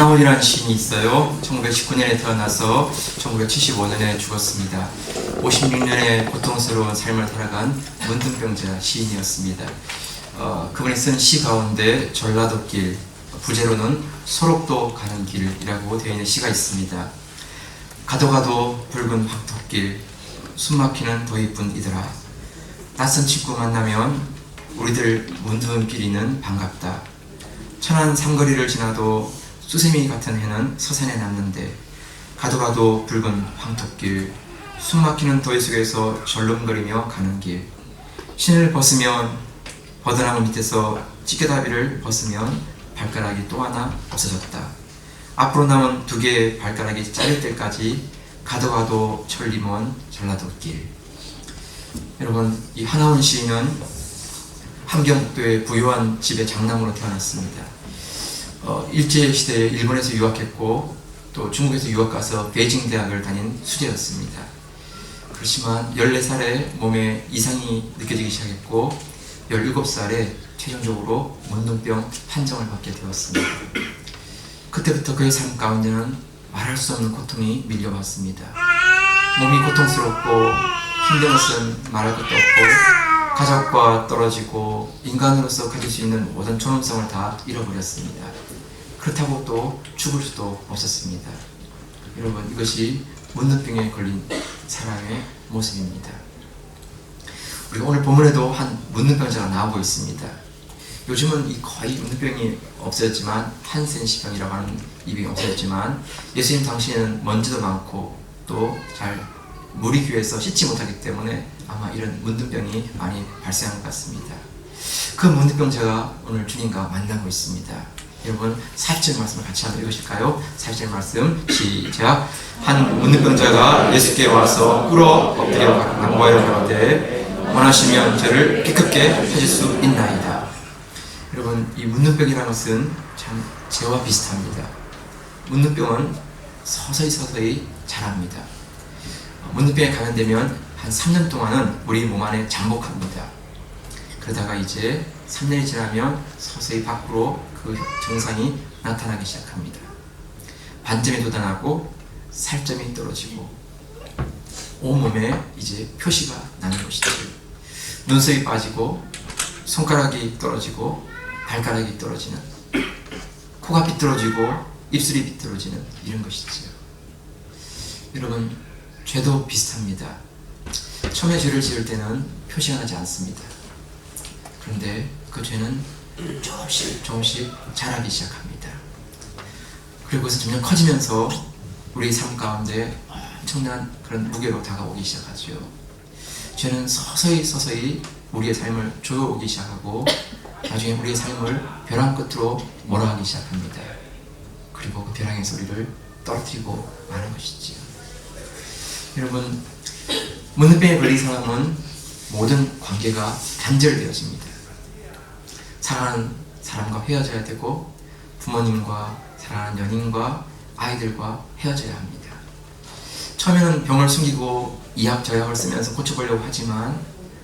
하나원이라는 시인이 있어요. 1919년에 태어나서 1975년에 죽었습니다. 56년의 고통스러운 삶을 살아간 문둥병자 시인이었습니다. 그분이 쓴 시 가운데 전라도길, 부제로는 소록도 가는 길이라고 되어 있는 시가 있습니다. 가도 가도 붉은 황토길, 숨막히는 도입분 이들아, 낯선 친구 만나면 우리들 문둥길이는 반갑다. 천안 삼거리를 지나도 수세미 같은 해는 서산에 남는데, 가도 가도 붉은 황토길, 숨막히는 도의 속에서 절름거리며 가는 길, 신을 벗으면 버드나무 밑에서 찌개다비를 벗으면 발가락이 또 하나 없어졌다. 앞으로 남은 두 개의 발가락이 잘릴 때까지 가도 가도 천리먼 전라도길. 여러분, 이 하나원 시인은 함경북도의 부유한 집의 장남으로 태어났습니다. 일제시대에 일본에서 유학했고 또 중국에서 유학 가서 베이징 대학을 다닌 수재였습니다. 그렇지만 14살에 몸에 이상이 느껴지기 시작했고 17살에 최종적으로 문둥병 판정을 받게 되었습니다. 그때부터 그의 삶 가운데는 말할 수 없는 고통이 밀려왔습니다. 몸이 고통스럽고 힘든 것은 말할 것도 없고 가족과 떨어지고 인간으로서 가질 수 있는 모든 존엄성을 다 잃어버렸습니다. 그렇다고 또 죽을 수도 없었습니다. 여러분, 이것이 문둥병에 걸린 사람의 모습입니다. 우리가 오늘 본문에도 한 문둥병자가 나오고 있습니다. 요즘은 이 거의 문둥병이 없어졌지만, 한센시병이라고 하는 이 병이 없어졌지만, 예수님 당시에는 먼지도 많고 또 잘 물이 귀해서 씻지 못하기 때문에 아마 이런 문둥병이 많이 발생한 것 같습니다. 그 문둥병자가 오늘 주님과 만나고 있습니다. 여러분, 40절 말씀을 같이 한번 읽으실까요? 40절 말씀 시작. 한 문둥병자가 예수께 와서 꿇어 엎드려 간구하여 가로되 원하시면 저를 깨끗게 하실 수 있나이다. 여러분, 이 문둥병이라는 것은 참 죄와 비슷합니다. 문둥병은 서서히 자랍니다. 문둥병에 감염되면 한 3년 동안은 우리 몸 안에 잠복합니다. 그러다가 이제 3년이 지나면 서서히 밖으로 그 증상이 나타나기 시작합니다. 반점이 돋아나고 살점이 떨어지고 온몸에 이제 표시가 나는 것이죠. 눈썹이 빠지고 손가락이 떨어지고 발가락이 떨어지는, 코가 비뚤어지고 입술이 비뚤어지는 이런 것이죠. 여러분, 죄도 비슷합니다. 처음에 죄를 지을 때는 표시가 나지 않습니다. 그런데 그 죄는 조금씩 자라기 시작합니다. 그리고 그것은 점점 커지면서 우리 삶 가운데 엄청난 그런 무게로 다가오기 시작하죠. 죄는 서서히 우리의 삶을 조여오기 시작하고 나중에 우리의 삶을 벼랑 끝으로 몰아가기 시작합니다. 그리고 그 벼랑의 소리를 떨어뜨리고 마는 것이지요. 여러분, 문둥병에 걸린 사람은 모든 관계가 단절되어집니다. 사랑하는 사람과 헤어져야 되고 부모님과 사랑하는 연인과 아이들과 헤어져야 합니다. 처음에는 병을 숨기고 이약저약을 쓰면서 고쳐보려고 하지만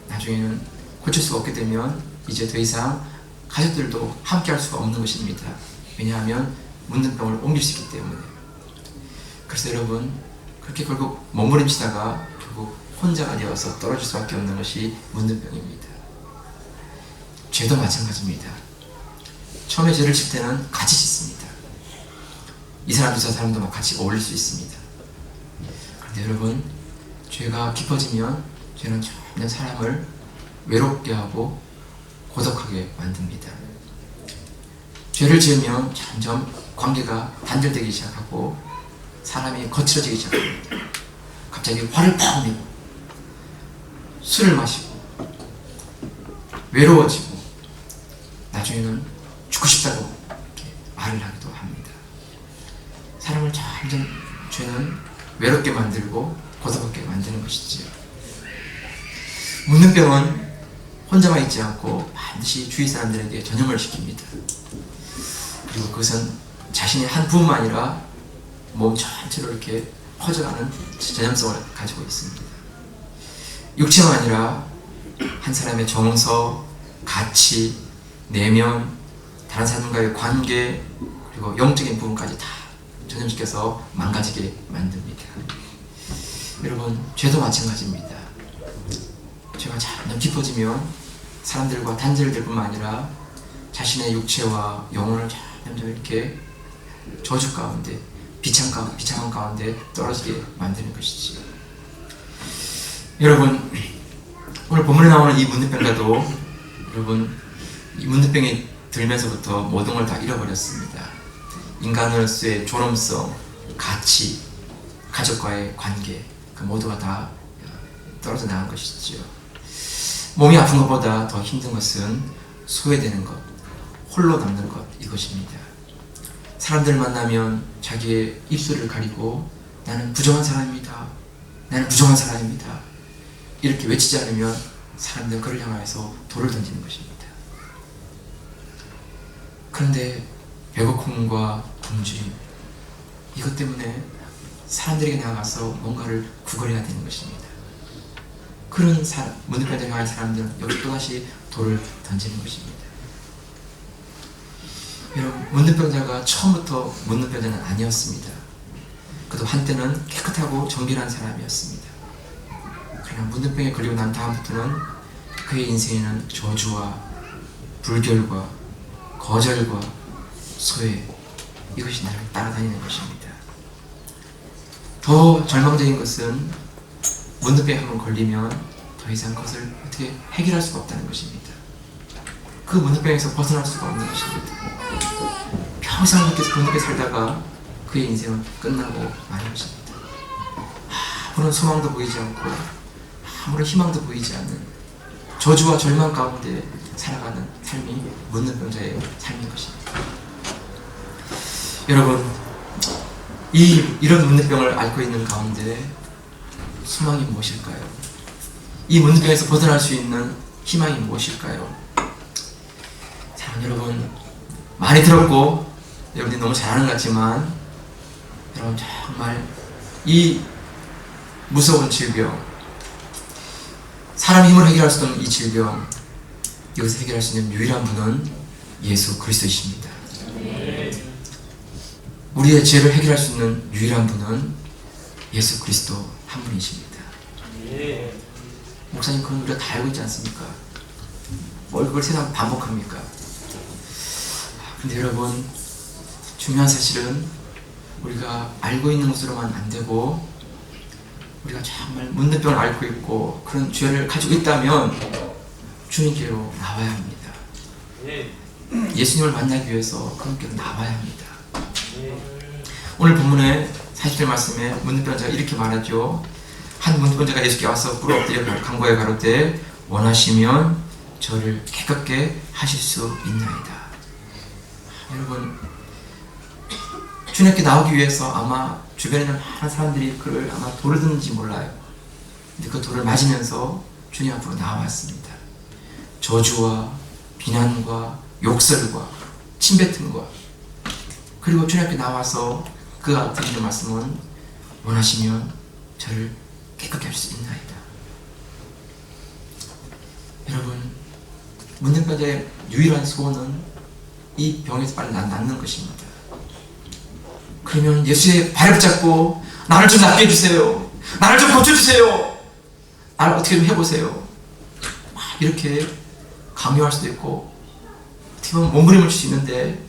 나중에는 고칠 수가 없게 되면 이제 더 이상 가족들도 함께 할 수가 없는 것입니다. 왜냐하면 문둥병을 옮길 수 있기 때문에. 그래서 여러분, 그렇게 결국 몸부림치다가 결국 혼자가 되어서 떨어질 수밖에 없는 것이 문둥병입니다. 죄도 마찬가지입니다. 처음에 죄를 질 때는 같이 짓습니다. 이 사람도 저 사람도 막 같이 어울릴 수 있습니다. 그런데 여러분, 죄가 깊어지면 죄는 점점 사람을 외롭게 하고 고독하게 만듭니다. 죄를 지으면 점점 관계가 단절되기 시작하고 사람이 거칠어지기 시작합니다. 갑자기 화를 펑 내고 술을 마시고 외로워지고 나중에는 죽고 싶다고 이렇게 말을 하기도 합니다. 사람을 점점 죄는 외롭게 만들고 고독하게 만드는 것이지요. 문둥병은 혼자만 있지 않고 반드시 주위 사람들에게 전염을 시킵니다. 그리고 그것은 자신의 한 부분만 아니라 몸 전체로 이렇게 퍼져가는 전염성을 가지고 있습니다. 육체가 아니라 한 사람의 정서, 가치, 내면, 다른 사람과의 관계, 그리고 그리고 영적인 부분까지 다 전염시켜서 망가지게 만듭니다. 여러분, 죄도 마찬가지입니다. 죄가 점점 깊어지면 사람들과 단절이 될 뿐만 아니라 자신의 육체와 영혼을 점점 이렇게 저주 가운데, 비참한 가운데 떨어지게 만드는 것이지. 여러분, 오늘 본문에 나오는 이 문둥병자도 여러분, 이 문둥병이 들면서부터 모든 걸 다 잃어버렸습니다. 인간으로서의 존엄성, 가치, 가족과의 관계, 그 모두가 다 떨어져 나간 것이지요. 몸이 아픈 것보다 더 힘든 것은 소외되는 것, 홀로 남는 것, 이것입니다. 사람들 만나면 자기의 입술을 가리고 나는 부정한 사람입니다. 나는 부정한 사람입니다. 이렇게 외치지 않으면 사람들은 그를 향하여서 돌을 던지는 것입니다. 그런데 배고픔과 굶주림, 이것 때문에 사람들에게 나아가서 뭔가를 구걸해야 되는 것입니다. 그런 문둥병자를 향한 사람들은 여기 또다시 돌을 던지는 것입니다. 여러분, 문둥병자가 처음부터 문둥병자는 아니었습니다. 그도 한때는 깨끗하고 정결한 사람이었습니다. 그러나 문둥병에 걸리고 난 다음부터는 그의 인생에는 저주와 불결과 거절과 소외, 이것이 나를 따라다니는 것입니다. 더 절망적인 것은 문둥병에 한번 걸리면 더 이상 그것을 어떻게 해결할 수가 없다는 것입니다. 그 문둥병에서 벗어날 수가 없는 것입니다. 평생 그렇게 살다가 그의 인생은 끝나고 마는 것입니다. 아무런 소망도 보이지 않고 아무런 희망도 보이지 않는 저주와 절망 가운데 살아가는 삶이 문둥병자의 삶인 것입니다. 여러분, 이런 문둥병을 앓고 있는 가운데 소망이 무엇일까요? 이 문둥병에서 벗어날 수 있는 희망이 무엇일까요? 자, 여러분, 많이 들었고 여러분들이 너무 잘 아는 것 같지만 여러분, 정말 이 무서운 질병, 사람 힘으로 해결할 수 없는 이 질병, 여기서 해결할 수 있는 유일한 분은 예수 그리스도이십니다. 우리의 죄를 해결할 수 있는 유일한 분은 예수 그리스도 한 분이십니다. 목사님, 그건 우리가 다 알고 있지 않습니까? 뭘 그걸 세상 반복합니까? 근데 여러분, 중요한 사실은 우리가 알고 있는 것으로만 안 되고 우리가 정말 문둥병을 앓고 있고 그런 죄를 가지고 있다면 주님께로 나와야 합니다. 예수님을 만나기 위해서 그분께로 나와야 합니다. 오늘 본문의 40절 말씀에 문둥병자가 이렇게 말하죠. 한 문둥병자가 예수께 와서 꿇어 엎드려 간구하여 가로되 원하시면 저를 깨끗게 하실 수 있나이다. 여러분, 주님께 나오기 위해서 아마 주변에 있는 많은 사람들이 그를 아마 돌을 던는지 몰라요. 근데 그 돌을 맞으면서 주님 앞으로 나왔습니다. 저주와 비난과 욕설과 침뱉음과, 그리고 주님 앞에 나와서 그가 드리는 말씀은 원하시면 저를 깨끗게 할 수 있나이다. 여러분, 문둥병자의 유일한 소원은 이 병에서 빨리 낫는 것입니다. 그러면 예수의 발을 붙잡고 나를 좀 낫게 해주세요. 나를 좀 고쳐주세요. 나를 어떻게 좀 해보세요. 이렇게 강요할 수도 있고 어떻게 보면 몸부림을 칠 수 있는데,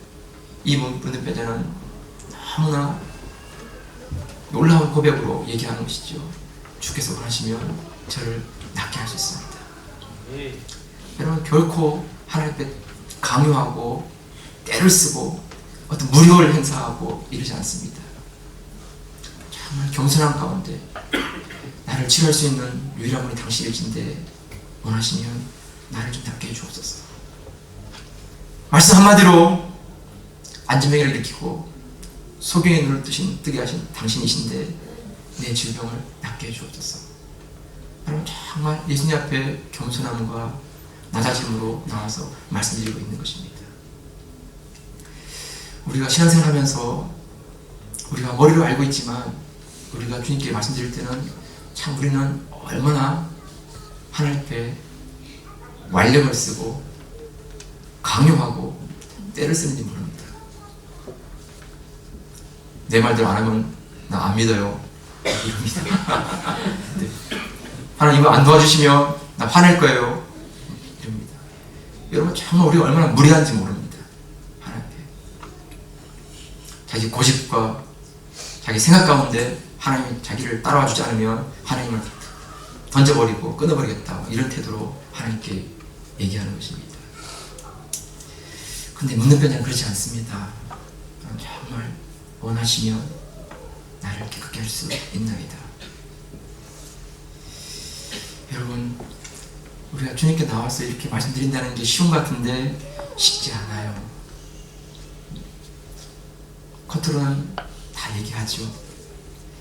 이 문둥병자는 너무나 놀라운 고백으로 얘기하는 것이죠. 주께서 원하시면 저를 낫게 할 수 있습니다. 여러분, 결코 하나님 앞에 강요하고 때를 쓰고 어떤 무료를 행사하고 이러지 않습니다. 정말 겸손한 가운데 나를 치료할 수 있는 유일한 분이 당신이신데 원하시면 나를 좀 낫게 해주옵소서. 말씀 한마디로 안전병을 일으키고 소경의 눈을 뜨게 하신 당신이신데 내 질병을 낫게 해주옵소서. 여러분, 정말 예수님 앞에 겸손함과 낮아짐으로 나와서 말씀드리고 있는 것입니다. 우리가 신앙생활 하면서 우리가 머리로 알고 있지만 우리가 주님께 말씀드릴 때는 참 우리는 얼마나 하나님 앞에 완력을 쓰고 강요하고 때를 쓰는지 모릅니다. 내 말대로 안 하면 나 안 믿어요. 이럽니다. 네. 하나님 이거 안 도와주시면 나 화낼 거예요. 이럽니다. 여러분 정말 우리가 얼마나 무례한지 모릅니다. 하나님께 자기 고집과 자기 생각 가운데 하나님이 자기를 따라와 주지 않으면 하나님을 던져버리고 끊어버리겠다, 이런 태도로 하나님께 얘기하는 것입니다. 근데 묻는 편자는 그렇지 않습니다. 정말 원하시면 나를 깨끗게 할 수 있나이다. 여러분, 우리가 주님께 나와서 이렇게 말씀드린다는 게 쉬운 것 같은데 쉽지 않아요. 겉으로는 다 얘기하죠.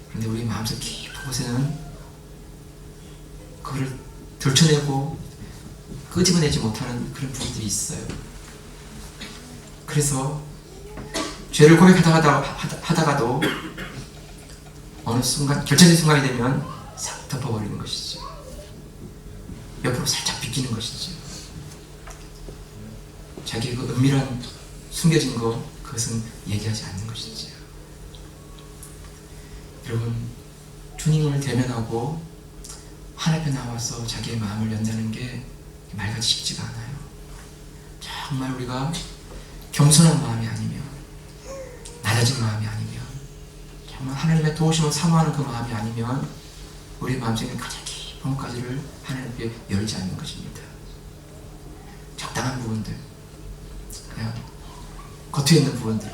그런데 우리 마음속 깊은 곳에는 그거를 들춰내고 끄집어내지 못하는 그런 부분들이 있어요. 그래서 죄를 고백하다가도 어느 순간, 결정적인 순간이 되면 싹 덮어버리는 것이죠. 옆으로 살짝 비키는 것이죠. 자기의 그 은밀한 숨겨진 것, 그것은 얘기하지 않는 것이죠. 여러분, 주님을 대면하고 하나님 앞에 나와서 자기의 마음을 연다는 게 말같이 쉽지가 않아요. 정말 우리가 겸손한 마음이 아니면, 낮아진 마음이 아니면, 정말 하나님의 도우심을 사모하는 그 마음이 아니면 우리 마음속에 가장 깊은 것까지를 하나님께 열지 않는 것입니다. 적당한 부분들, 그냥 겉에 있는 부분들,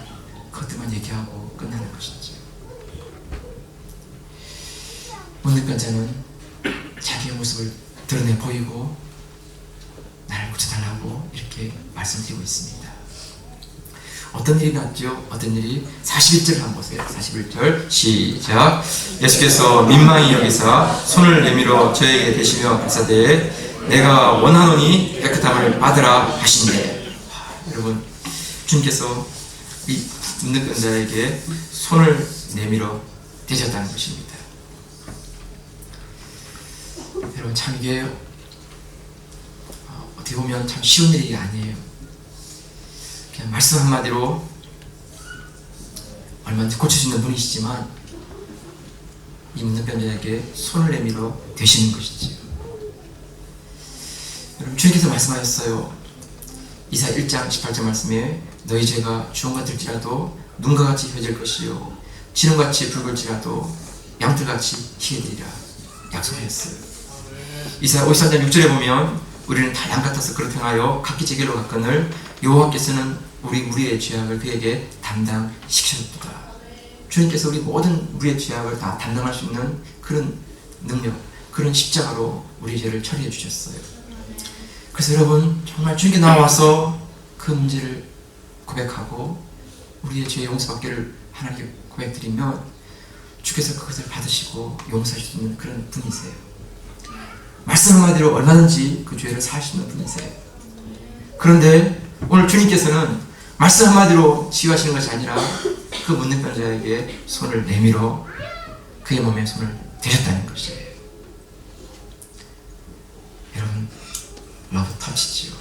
그것들만 얘기하고 끝나는 것이죠. 묻는 편자는 자기의 모습을 드러내 보이고 나를 고쳐달라고 이렇게 말씀드리고 있습니다. 어떤 일이 났죠? 어떤 일이? 41절을 한번 보세요. 41절 시작. 예수께서 민망히 여기사 손을 내밀어 저에게 대시며 가사대 내가 원하노니 깨끗함을 받으라 하신대. 여러분, 주님께서 이 묻는 편자에게 손을 내밀어 대셨다는 것입니다. 여러분, 참 이게 어떻게 보면 참 쉬운 일이 아니에요. 그냥 말씀 한마디로 얼마든지 고칠 수 있는 분이시지만 이 묻는 편자에게 손을 내밀어 되시는 것이지요. 여러분, 주님께서 말씀하셨어요. 이사 1장 18절 말씀에 너희 죄가 주홍 같을지라도 눈과 같이 혀질 것이요 진홍같이 붉을지라도 양털같이 희게 되리라 약속하셨어요. 이사 53장 6절에 보면 우리는 다 양 같아서 그렇게 행하여 각기 제 길로 갔거늘 여호와께서는 우리 무리의 죄악을 그에게 담당시키셨도다. 주님께서 우리 모든 무리의 죄악을 다 담당할 수 있는 그런 능력, 그런 십자가로 우리 죄를 처리해 주셨어요. 그래서 여러분, 정말 주님께 나와서 그 문제를 고백하고 우리의 죄 용서받기를 하나님께 고백드리면 주께서 그것을 받으시고 용서할 수 있는 그런 분이세요. 말씀 한마디로 얼마든지 그 죄를 사할 수 있는 분이세요. 그런데 오늘 주님께서는 말씀 한마디로 치유하시는 것이 아니라 그 묻는 편자에게 손을 내밀어 그의 몸에 손을 대셨다는 것이에요. 여러분, 러브 터치지요.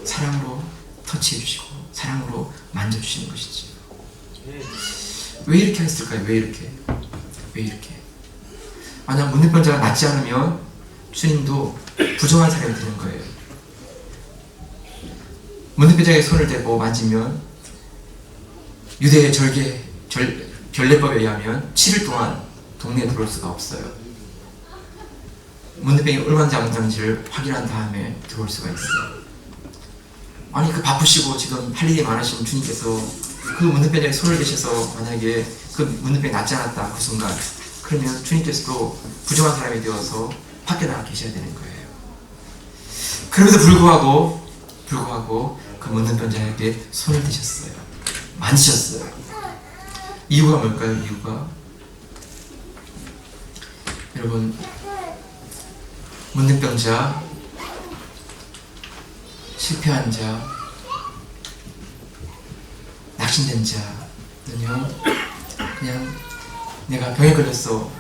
사랑으로 터치해 주시고 사랑으로 만져주시는 것이지요. 왜 이렇게 했을까요? 왜 이렇게? 만약 묻는 편자가 낫지 않으면 주님도 부정한 사람이 되는 거예요. 묻는 편자에게 손을 대고 만지면 유대의 결례법에 의하면 7일 동안 동네에 들어올 수가 없어요. 묻는 병이 얼마나 잘못하는지를 확인한 다음에 들어올 수가 있어요. 아니, 그 바쁘시고 지금 할 일이 많으신 주님께서 그 묻는 병에 손을 대셔서 만약에 그 묻는 병이 낫지 않았다 그 순간, 그러면 주님께서도 부정한 사람이 되어서 밖에 나가 계셔야 되는 거예요. 그럼에도 불구하고 그 묻는 편자에게 손을 대셨어요. 만지셨어요. 이유가 뭘까요? 이유가 여러분, 묻는 병자, 실패한 자, 낙심된 자는요, 그냥 내가 병에 걸렸어,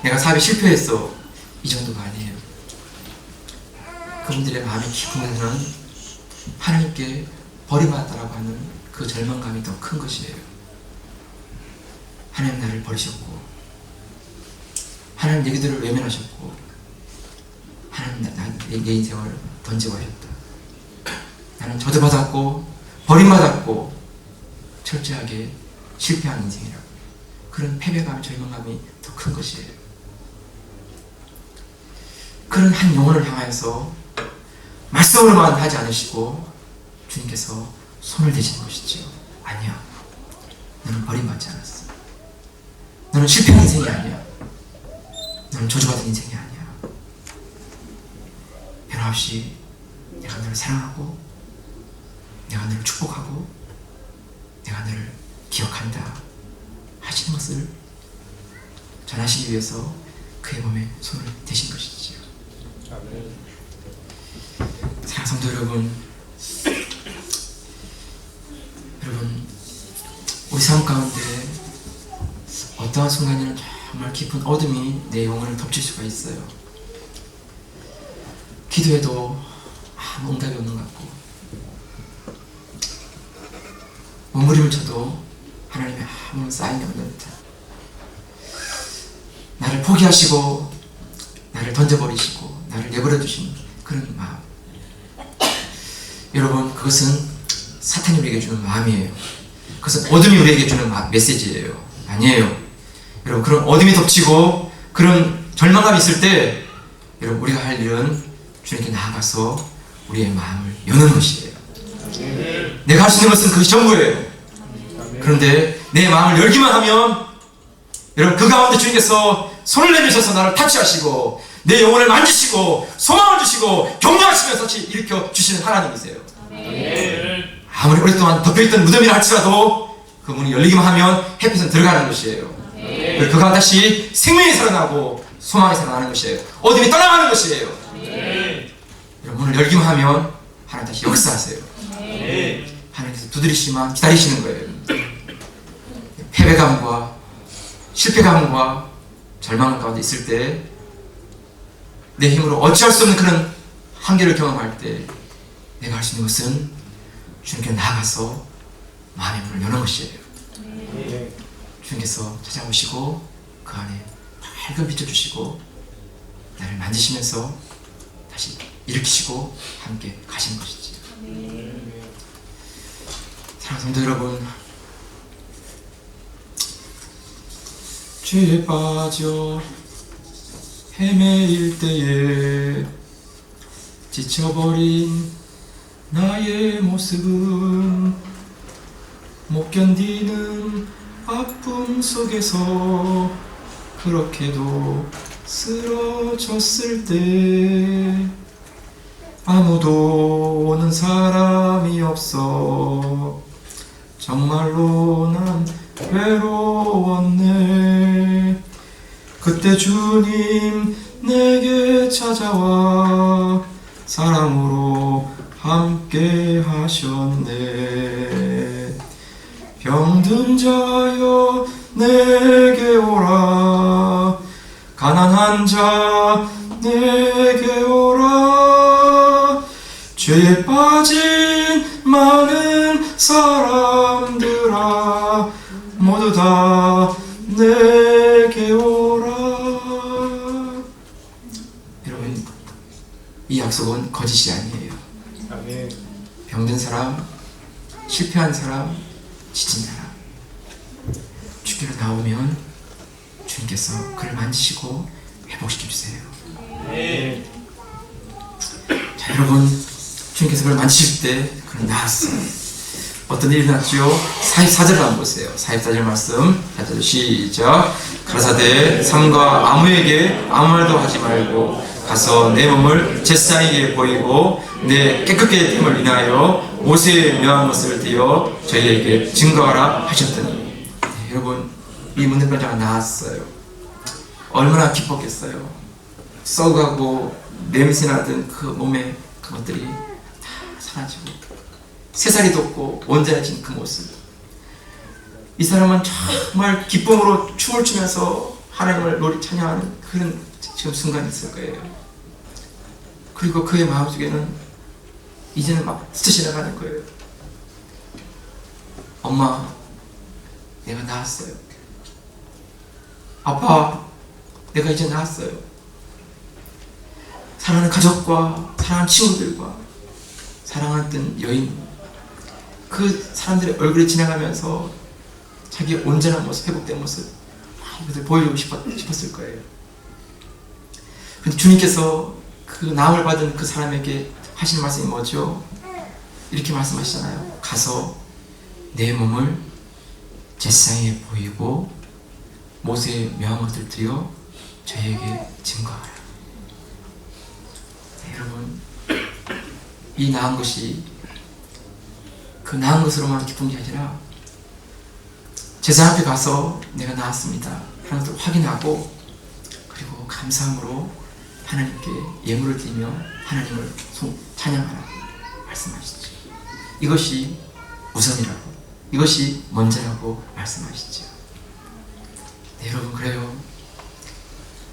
내가 사업에 실패했어, 이 정도가 아니에요. 그분들의 마음의 깊은 데는 하나님께 버림받았다라고 하는 그 절망감이 더 큰 것이에요. 하나님 나를 버리셨고, 하나님 내 기도를 외면하셨고, 하나님 내 인생을 던지고 하셨다. 나는 저주받았고 버림받았고 철저하게 실패한 인생이라고. 그런 패배감, 절망감이 더 큰 것이에요. 그런 한 영혼을 향하여서 말씀으로만 하지 않으시고 주님께서 손을 대시는 것이죠. 아니야, 너는 버림받지 않았어. 너는 실패한 인생이 아니야. 너는 저주받은 인생이 아니야. 변함없이 내가 너를 사랑하고, 내가 너를 축복하고, 내가 너를 기억한다 하시는 것을 전하시기 위해서 그의 몸에 손을 대신 것이지요. 사랑하는 성도 여러분, 우리 삶 가운데 어떠한 순간에는 정말 깊은 어둠이 내 영혼을 덮칠 수가 있어요. 기도해도 아무 응답이 없는 것 같고, 몸부림을 쳐도 하나님의 아무 사인이 없는 듯, 나를 포기하시고 나를 던져버리시고 나를 내버려 두신 그런 마음. 여러분, 그것은 사탄이 우리에게 주는 마음이에요. 그것은 어둠이 우리에게 주는 메시지예요. 아니에요. 여러분, 그런 어둠이 덮치고 그런 절망감이 있을 때 여러분, 우리가 할 일은 주님께 나아가서 우리의 마음을 여는 것이에요. 내가 할 수 있는 것은 그것이 전부예요. 그런데 내 마음을 열기만 하면 여러분, 그 가운데 주님께서 손을 내미셔서 나를 타치하시고 내 영혼을 만지시고 소망을 주시고 격려하시면서 일으켜 주시는 하나님이세요. 아무리 오랫동안 덮여있던 무덤이라 할지라도 그 문이 열리기만 하면 햇빛은 들어가는 것이에요. 그 가운데 다시 생명이 살아나고 소망이 살아나는 것이에요. 어둠이 떠나가는 것이에요. 여러분, 문을 열기만 하면 하나님 다시 역사하세요. 하나님께서 두드리시만 기다리시는 거예요. 패배감과 실패감과 절망 가운데 있을 때, 내 힘으로 어찌할 수 없는 그런 한계를 경험할 때 내가 할 수 있는 것은 주님께 나아가서 마음의 문을 여는 것이에요. 주님께서 찾아오시고 그 안에 밝은 빛을 주시고 나를 만지시면서 다시 일으키시고 함께 가시는 것이지. 사랑하는 성도 여러분, 죄에 빠져 헤매일 때에 지쳐버린 나의 모습은 못 견디는 아픔 속에서 그렇게도 쓰러졌을 때 아무도 오는 사람이 없어 정말로 난 외로웠네. 그때 주님 내게 찾아와 사랑으로 함께 하셨네. 병든 자여 내게 오라, 가난한 자 내게 오라. 죄에 빠진 많은 사람들아 모두 다 내게 오라. 여러분, 이 약속은 거짓이 아니에요. 병든 사람, 실패한 사람, 지친 사람, 주께로 나오면 주님께서 그를 만지시고 회복시켜주세요. 자, 여러분, 주님께서 그를 만지실 때 그는 나았어요. 어떤 일이 났죠? 44절을 한번 보세요. 44절 말씀 시작. 가라사대 삼가 아무에게 아무 말도 하지 말고 가서 내 몸을 제사장에게 보이고 내 깨끗게 됨을 인하여 모세의 명한 것을 띄어 저희에게 증거하라 하셨더니. 네, 여러분, 이 문둥병자가 나았어요. 얼마나 기뻤겠어요. 썩어가고 냄새나던 그 몸의 그것들이 다 사라지고 새살이 돋고 온전해진 그 모습. 이 사람은 정말 기쁨으로 춤을 추면서 하나님을 찬양하는 그런 지금 순간이 있을 거예요. 그리고 그의 마음속에는 이제는 막 스쳐 지나가는 거예요. 엄마, 내가 나았어요. 아빠, 내가 이제 나았어요. 사랑하는 가족과 사랑하는 친구들과 사랑하는 여인, 그 사람들의 얼굴이 지나가면서 자기의 온전한 모습, 회복된 모습 이것을 보여주고 싶었을 거예요. 그런데 주님께서 그 나음을 받은 그 사람에게 하시는 말씀이 뭐죠? 이렇게 말씀하시잖아요. 가서 내 몸을 제사장에 보이고 모세의 명한 것을 드려 저에게 증거하라. 네, 여러분, 이 나은 것이 그 나은 것으로만 기쁜 게 아니라 제사 앞에 가서 내가 나았습니다 하는 것을 확인하고 그리고 감사함으로 하나님께 예물을 드리며 하나님을 찬양하라고 말씀하시죠. 이것이 우선이라고, 이것이 먼저라고 말씀하시죠. 네, 여러분, 그래요.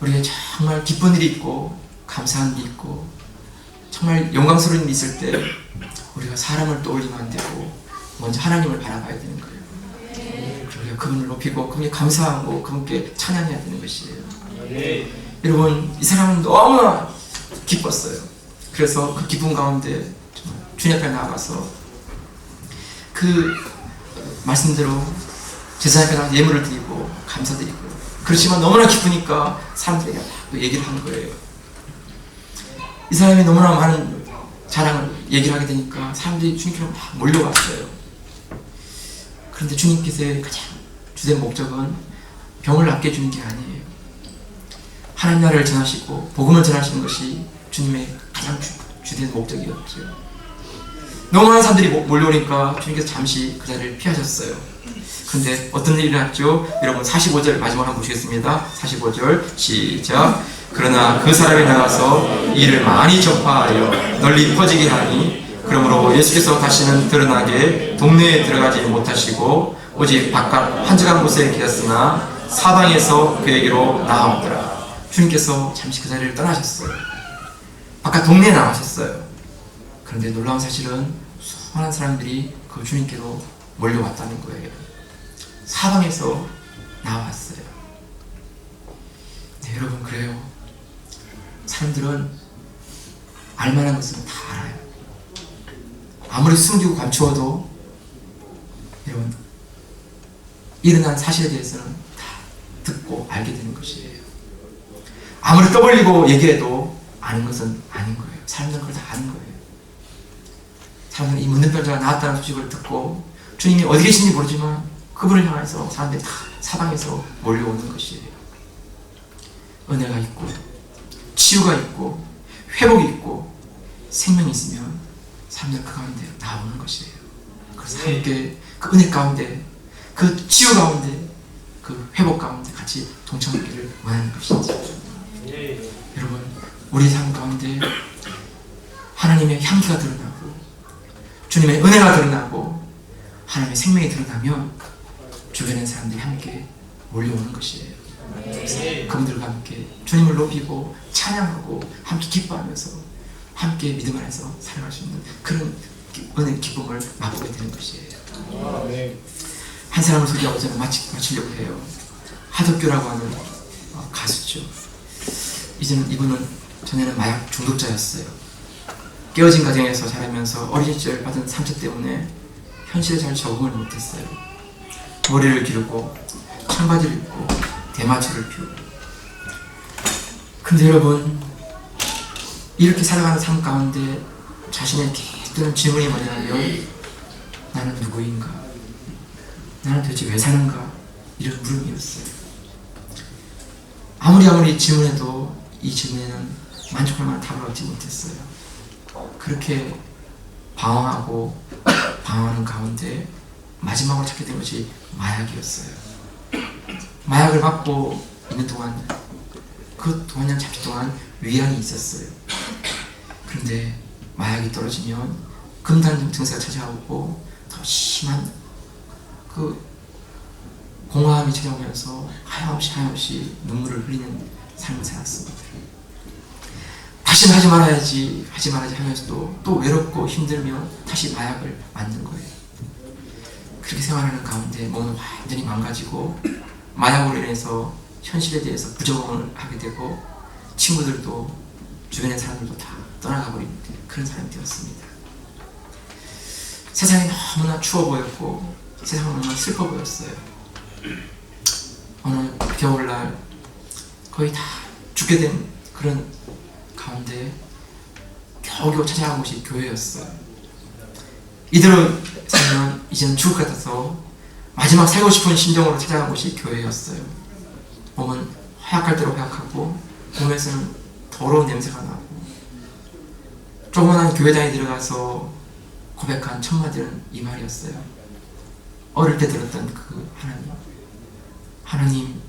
우리가 정말 기쁜 일이 있고 감사한 일이 있고 정말 영광스러운 일이 있을 때 우리가 사람을 떠올리면 안 되고 먼저 하나님을 바라봐야 되는 거예요. 우리가 그분을 높이고 그분께 감사하고 그분께 찬양해야 되는 것이에요. 여러분, 이 사람은 너무나 기뻤어요. 그래서 그 기쁨 가운데 주님 앞에 나가서 그 말씀대로 제사 앞에 나가서 예물을 드리고 감사드리고, 그렇지만 너무나 기쁘니까 사람들에게 또 얘기를 하는 거예요. 이 사람이 너무나 많은 자랑을 얘기를 하게 되니까 사람들이 주님께로 막 몰려왔어요. 그런데 주님께서의 가장 주된 목적은 병을 낫게 주는 게 아니에요. 하나님 나라를 전하시고 복음을 전하시는 것이 주님의 가장 주된 목적이었죠. 너무 많은 사람들이 몰려오니까 주님께서 잠시 그 자리를 피하셨어요. 그런데 어떤 일이 일어났죠? 여러분, 45절 마지막으로 한번 보시겠습니다. 45절 시작. 그러나 그 사람이 나가서 이를 많이 전파하여 널리 퍼지게 하니 그러므로 예수께서 다시는 드러나게 동네에 들어가지 못하시고 오직 바깥 한적한 곳에 계셨으나 사방에서 그에게로 나아오더라. 주님께서 잠시 그 자리를 떠나셨어요. 바깥 동네에 나가셨어요. 그런데 놀라운 사실은 수많은 사람들이 그 주님께로 몰려왔다는 거예요. 사방에서 나왔어요. 네, 여러분, 그래요. 사람들은 알만한 것은 다 알아요. 아무리 숨기고 감추어도 여러분, 일어난 사실에 대해서는 다 듣고 알게 되는 것이에요. 아무리 떠벌리고 얘기해도 아는 것은 아닌 거예요. 사람들은 그걸 다 아는 거예요. 사람들은 이 문둥병자가 나왔다는 소식을 듣고 주님이 어디 계신지 모르지만 그분을 향해서 사람들이 다 사방에서 몰려오는 것이에요. 은혜가 있고 치유가 있고 회복이 있고 생명이 있으면 사람들은 그 가운데 나오는 것이에요. 그래서 함께 그 은혜 가운데, 그 치유 가운데, 그 회복 가운데 같이 동참하기를 원하는 것이죠. 여러분, 우리 삶 가운데 하나님의 향기가 드러나고 주님의 은혜가 드러나고 하나님의 생명이 드러나면 주변의 사람들이 함께 몰려오는 것이에요. 그분들과 함께 주님을 높이고 찬양하고 함께 기뻐하면서 함께 믿음 안에서 살아갈 수 있는 그런 은혜, 기쁨을 맛보게 되는 것이에요. 한 사람을 소개하고 저는 마치려고 해요. 하덕규라고 하는 가수죠. 이분은 전에는 마약 중독자였어요. 깨어진 가정에서 자라면서 어린 시절 받은 상처 때문에 현실에 잘 적응을 못했어요. 머리를 기르고 청바지를 입고 대마초를 피우고. 근데 여러분, 이렇게 살아가는 삶 가운데 자신에게 드는 질문이 뭐냐면, 나는 누구인가? 나는 도대체 왜 사는가? 이런 물음이었어요. 아무리 질문해도 이 질문에는 만족할 만한 답을 얻지 못했어요. 그렇게 방황하는 가운데 마지막으로 찾게 된 것이 마약이었어요. 마약을 맞고 있는 동안, 그 동안 잠시 동안 위안이 있었어요. 그런데 마약이 떨어지면 금단 증세가 찾아오고 더 심한 그 공허함이 찾아오면서 하염없이 눈물을 흘리는 삶을 살았습니다. 다시는 하지 말아야지 하면서도 또 외롭고 힘들면 다시 마약을 맞는 거예요. 그렇게 생활하는 가운데 몸은 완전히 망가지고 마약으로 인해서 현실에 대해서 부정을 하게 되고 친구들도 주변의 사람들도 다 떠나가버린 그런 사람이 되었습니다. 세상이 너무나 추워 보였고 세상은 너무나 슬퍼 보였어요. 어느 겨울날 거의 다 죽게 된 그런 가운데 겨우겨우 찾아간 곳이 교회였어요. 이대로 살면 이제는 죽을 것 같아서 마지막 살고 싶은 심정으로 찾아간 곳이 교회였어요. 몸은 허약할 대로 허약하고 몸에서는 더러운 냄새가 나고 조그만한 교회당에 들어가서 고백한 첫 마디는 이 말이었어요. 어릴 때 들었던 그 하나님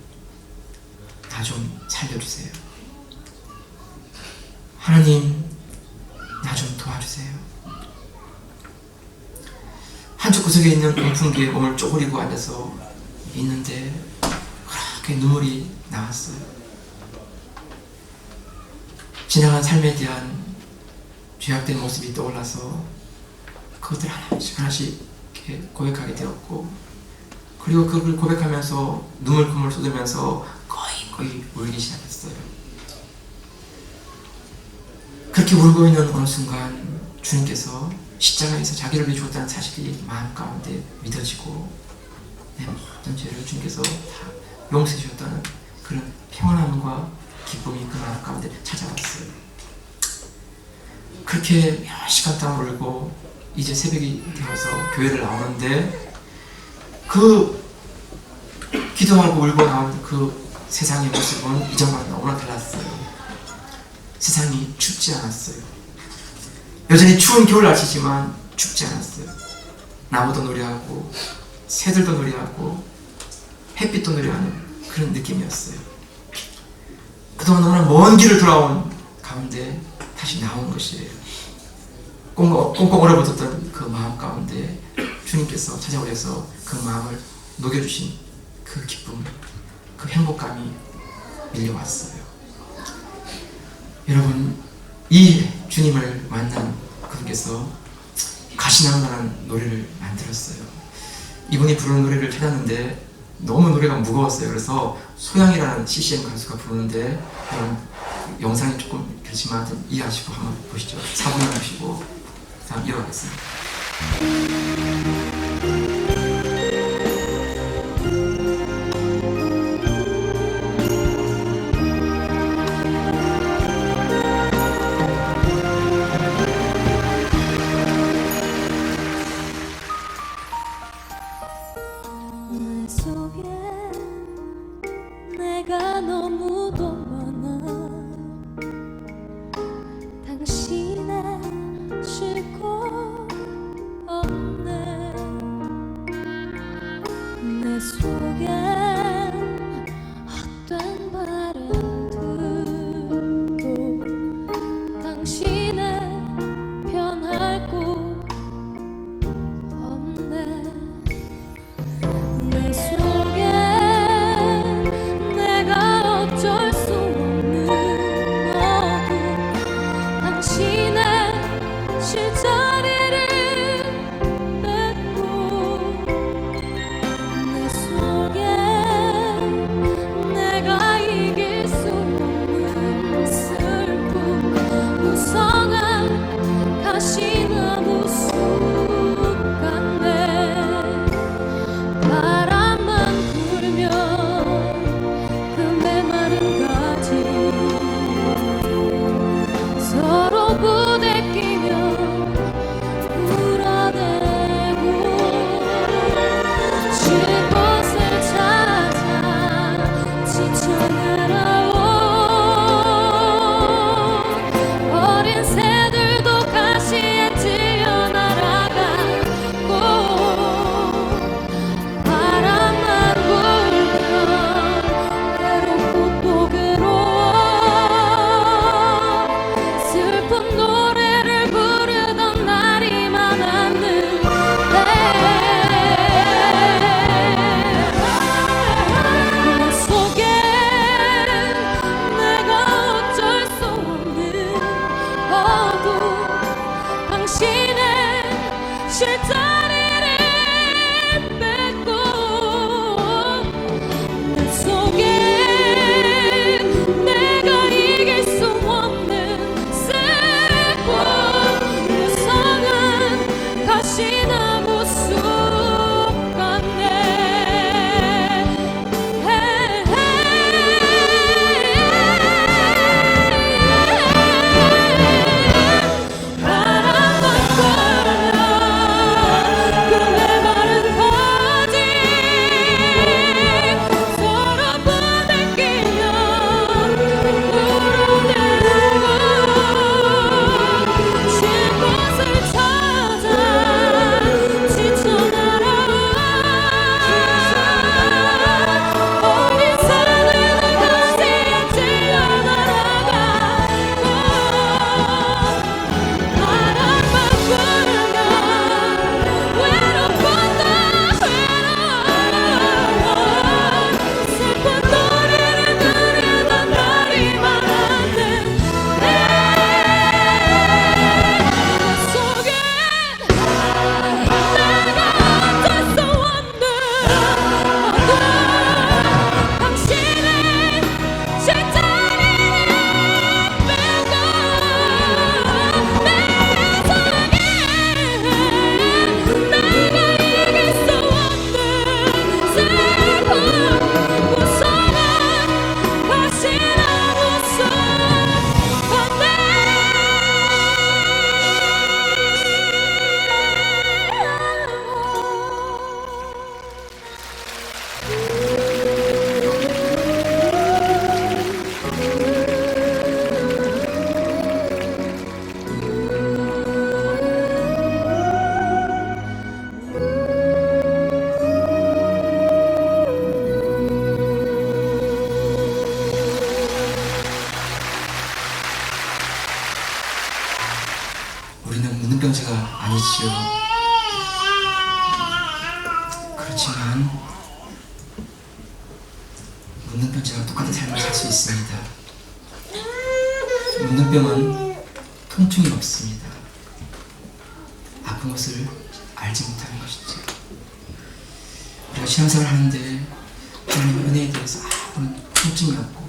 나 좀 살려주세요. 하나님 나 좀 도와주세요. 한쪽 구석에 있는 온풍기에 몸을 쪼그리고 앉아서 있는데 그렇게 눈물이 나왔어요. 지나간 삶에 대한 죄악된 모습이 떠올라서 그것들 하나씩 이렇게 고백하게 되었고, 그리고 그걸 고백하면서 눈물금을 쏟으면서 거의 울기 시작했어요. 그렇게 울고 있는 어느 순간 주님께서 십자가에서 자기를 위해 죽었다는 사실이 마음 가운데 믿어지고 내 모든 죄를 주님께서 다 용서해 주셨다는 그런 평안함과 기쁨이 그 마음 가운데 찾아왔어요. 그렇게 몇 시간 동안 울고 이제 새벽이 되어서 교회를 나오는데 그 기도하고 울고 나온 그 세상의 모습은 이전과는 너무나 달랐어요. 세상이 춥지 않았어요. 여전히 추운 겨울 날씨지만 춥지 않았어요. 나무도 노래하고 새들도 노래하고 햇빛도 노래하는 그런 느낌이었어요. 그동안 너무나 먼 길을 돌아온 가운데 다시 나온 것이에요. 꽁꽁 얼어붙었던 그 마음 가운데 주님께서 찾아오셔서 그 마음을 녹여주신 그 기쁨, 그 행복감이 밀려왔어요. 여러분, 이 주님을 만난 그분께서 가시나무라는 노래를 만들었어요. 이분이 부르는 노래를 찾았는데 너무 노래가 무거웠어요. 그래서 소양이라는 CCM 가수가 부르는데 영상이 조금 그렇지만 이해하시고 한번 보시죠. 4분만 보시고 다음 이어가겠습니다. 내 속에 내가 너무도 많아. 당신의 쉴 곳 없네. 내 속에 헛된 바람들도 당신의 편할 곳 없네. 내 속에 내가 어쩔 수 없는 것도 당신의 쉴자리를 뺏고, 내 속에 내가 이길 수 없는 슬픔, 무성한 가시나무 숲 같네. 바람만 불면 그 메마른 가지 서로 부대끼며 울어대고, 쉴 곳을 찾아 지쳐 날아온 어린 새들도 가시에 찔려 날아가고, 바람만 불면 외롭고 또 괴로워 슬픈 노래를 부르던 날이 많았는데, 내 속에 내가 어쩔 수 없는 어둠, 당신의 쉴자리를 뺏고, 내 속에 우리는 문둥병자가 아니지요. 그렇지만 문둥병자와 똑같은 삶을 살 수 있습니다. 문둥병은 통증이 없습니다. 아픈 것을 알지 못하는 것이죠. 우리가 신앙생활을 하는데 하나님의 은혜에 대해서 아무런 통증이 없고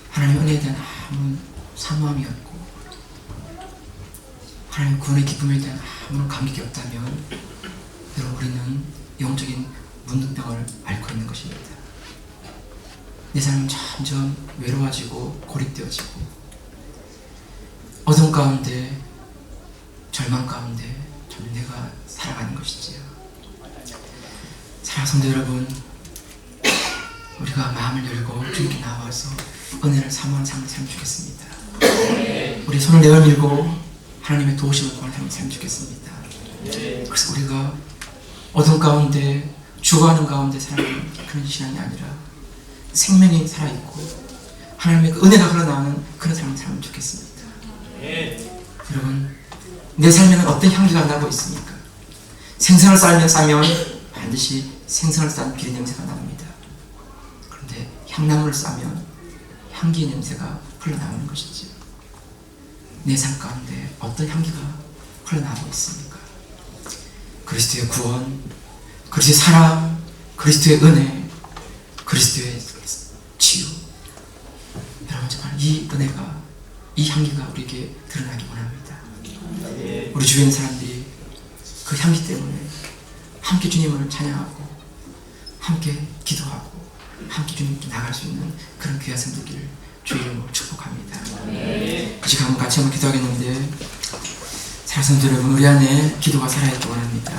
하나님의 은혜에 대한 아무런 사모함이 없고 하나님의 구원의 기쁨에 대한 아무런 감격이 없다면 여러분 우리는 영적인 문둥병을 앓고 있는 것입니다. 내 삶은 점점 외로워지고 고립되어지고 어둠 가운데 절망 가운데 좀 내가 살아가는 것이지요. 사랑하는 성도 여러분, 우리가 마음을 열고 주님께 나와서 은혜를 사모하는 삶을 살면 좋겠습니다. 우리 손을 내어밀고 하나님의 도우심을 구하는 삶을 살면 좋겠습니다. 그래서 우리가 어둠 가운데 죽어가는 가운데 살아가는 그런 신앙이 아니라 생명이 살아있고 하나님의 그 은혜가 흘러나오는 그런 삶을 살면 좋겠습니다. 여러분, 내 삶에는 어떤 향기가 나고 있습니까? 생선을 싸면 반드시 생선을 싼 비린 냄새가 납니다. 그런데 향나무를 싸면 향기의 냄새가 흘러나오는 것이죠. 내 삶 가운데 어떤 향기가 흘러나오고 있습니까? 그리스도의 구원, 그리스도의 사랑, 그리스도의 은혜, 그리스도의 치유. 여러분 정말 이 은혜가, 이 향기가 우리에게 드러나기 원합니다. 우리 주위에 있는 사람들이 그 향기 때문에 함께 주님을 찬양하고 함께 기도하고 함께 주님께 나갈 수 있는 그런 귀한 삶 되기를 주의 이름으로 축복합니다. 이 시간 같이 한번 기도하겠는데, 사랑하는 여러분, 우리 안에 기도가 살아있기 원합니다.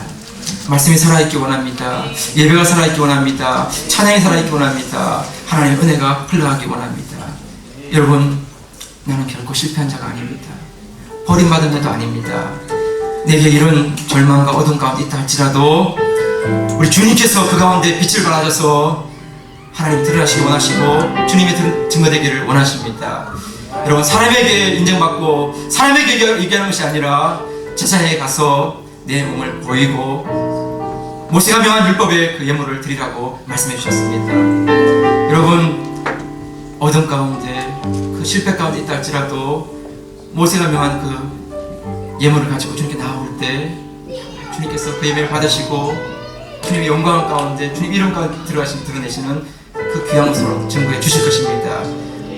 말씀이 살아있기 원합니다. 예배가 살아있기 원합니다. 찬양이 살아있기 원합니다. 하나님의 은혜가 흘러가기 원합니다. 여러분, 나는 결코 실패한 자가 아닙니다. 버림받은 자도 아닙니다. 내게 이런 절망과 어둠 가운데 있다 할지라도 우리 주님께서 그 가운데 빛을 발하셔서 하나님 드러나시기 원하시고 주님의 증거되기를 원하십니다. 여러분, 사람에게 인정받고 사람에게 얘기하는 것이 아니라 제사장에게 가서 내 몸을 보이고 모세가 명한 율법의 그 예물을 드리라고 말씀해 주셨습니다. 여러분, 어둠 가운데 그 실패 가운데 있다 할지라도 모세가 명한 그 예물을 가지고 주님께 나올 때 주님께서 그 예배를 받으시고 주님의 영광 가운데 주님 이름 가운데 드러내시는 그 귀한 것으로 증거해 주실 것입니다.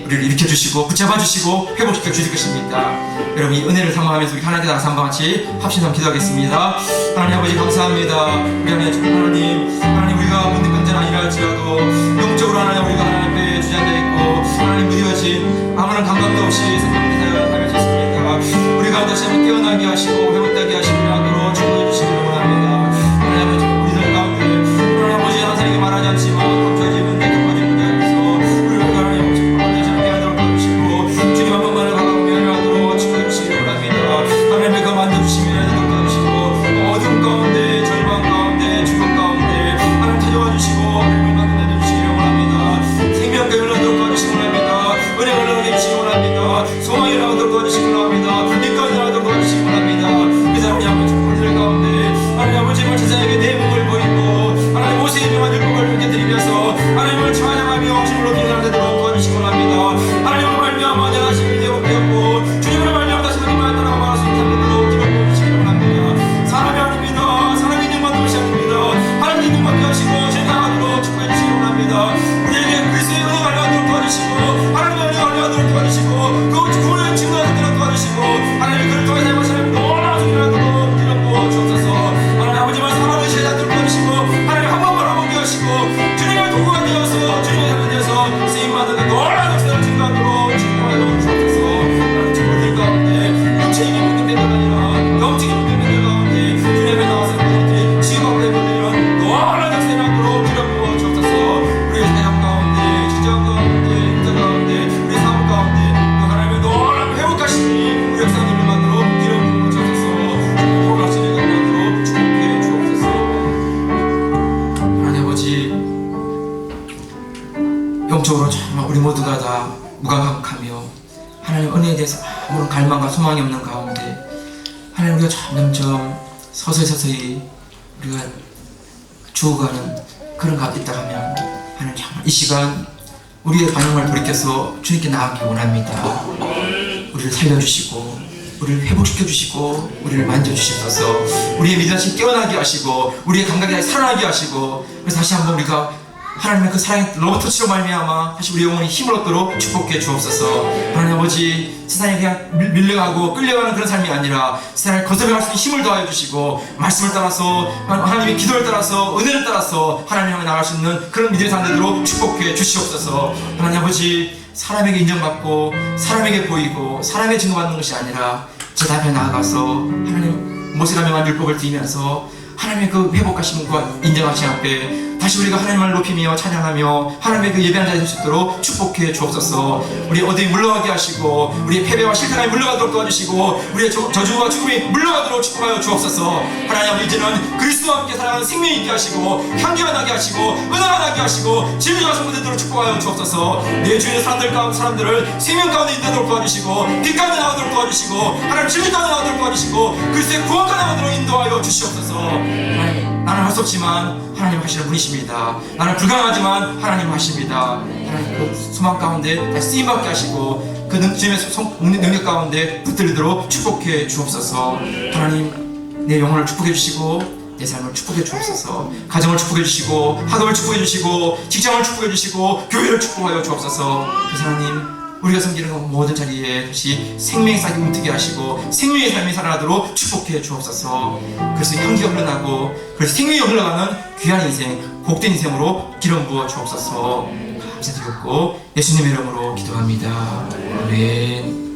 우리를 일으켜 주시고 붙잡아 주시고 회복시켜 주실 것입니다. 여러분, 이 은혜를 사모하면서 우리 하나님 나라 삼과 같이 합심해 한번 기도하겠습니다. 하나님 아버지 감사합니다. 우리 안에 하나님 우리가 묻는 건자는 아니라 할지라도 영적으로 하나님 우리가 하나님 앞에 주저앉아 있고 하나님 무뎌진 아무런 감각도 없이 생각되어 살수 있습니다. 우리가 다시 한번 깨어나게 하시고 회복되게 하시기로 축복해 주시기를 원합니다. 하나님 아버지, 우리들 가운데 하나님 아버지 항상 이게 말하지 않지만 감춰지는 데 깊어진 문제에서 우리가 하나님 다시 함께 하도록 해주시고 주님 한 번만을 가까우면 하도록 축복해 주시기를 원합니다. 하나님의 그 만져주시면 도와주시고 어둠 가운데 절망 가운데 죽음 가운데 하나님 찾아와 주시고 하나님 만나 주시기를 원합니다. 생명과 흘러도록 도와주시기 원합니다. 은혜가 흘러가게 해주시기 원합니다. 소망이 흘러가도록 도와주시기 원합니다. 빛과 흘러가도록 도와주시기 원합니다. 아무런 갈망과 소망이 없는 가운데 하나님 우리가 점점점 서서히 우리가 죽어가는 그런 가운데 있다 하면 하나님 정말 이 시간 우리의 반응을 돌이켜서 주님께 나아가기 원합니다. 우리를 살려주시고 우리를 회복시켜 주시고 우리를 만져주시옵소서. 우리의 믿음 다시 깨어나게 하시고 우리의 감각이 다시 살아나게 하시고 그래서 다시 한번 우리가 하나님의 그 사랑의 러브터치로 말미암아 다시 우리 영혼이 힘을 얻도록 축복해 주옵소서. 하나님 아버지 세상에 그냥 밀려가고 끌려가는 그런 삶이 아니라 세상을 거듭나갈 수 있는 힘을 더하여 주시고 말씀을 따라서 하나님의 기도를 따라서 은혜를 따라서 하나님 향해 나갈 수 있는 그런 믿음의 상대로 축복해 주시옵소서. 하나님 아버지 사람에게 인정받고 사람에게 보이고 사람의 증거받는 것이 아니라 제 앞에 나아가서 하나님 모세라며 만들법을 드리면서 하나님의 그 회복하신 분과 인정하신 앞에 다시 우리가 하나님을 높이며 찬양하며 하나님의 그 예배한 자리 될 수 있도록 축복해 주옵소서. 우리 어디에 물러가게 하시고 우리의 패배와 실패가 물러가도록 도와주시고 우리의 저주와 죽음이 물러가도록 축복하여 주옵소서. 하나님 아버지는 그리스도와 함께 살아가는 생명이 있게 하시고 향기가 나게 하시고 은혜가 나게 하시고 진리가 성공되도록 축복하여 주옵소서. 내 주위의 사람들을 생명 가운데 인도하도록 도와주시고 빛 가운데 나오도록 도와주시고 하나님 진리 가운데 나오도록 도와주시고 그리스도의 구원 가운데 나오도록 인도하여 주시옵소서. 하나님 나는 할 수 없지만 하나님 하시는 분이십니다. 나는 불가능하지만 하나님 하십니다. 하나님 그 소망 가운데 다시 쓰임받게 하시고 그 주님의 능력 가운데 붙들리도록 축복해 주옵소서. 하나님 내 영혼을 축복해 주시고 내 삶을 축복해 주옵소서. 가정을 축복해 주시고 학업을 축복해 주시고 직장을 축복해 주시고 교회를 축복하여 주옵소서. 그래서 하나님 우리가 섬기는 모든 자리에 다시 생명의 싹이 움트게 하시고 생명의 삶이 살아나도록 축복해 주옵소서. 그래서 향기가 흘러나고 그래서 생명이 흘러가는 귀한 인생 복된 인생으로 기름 부어 주옵소서. 감사드렸고 예수님의 이름으로 기도합니다. 아멘.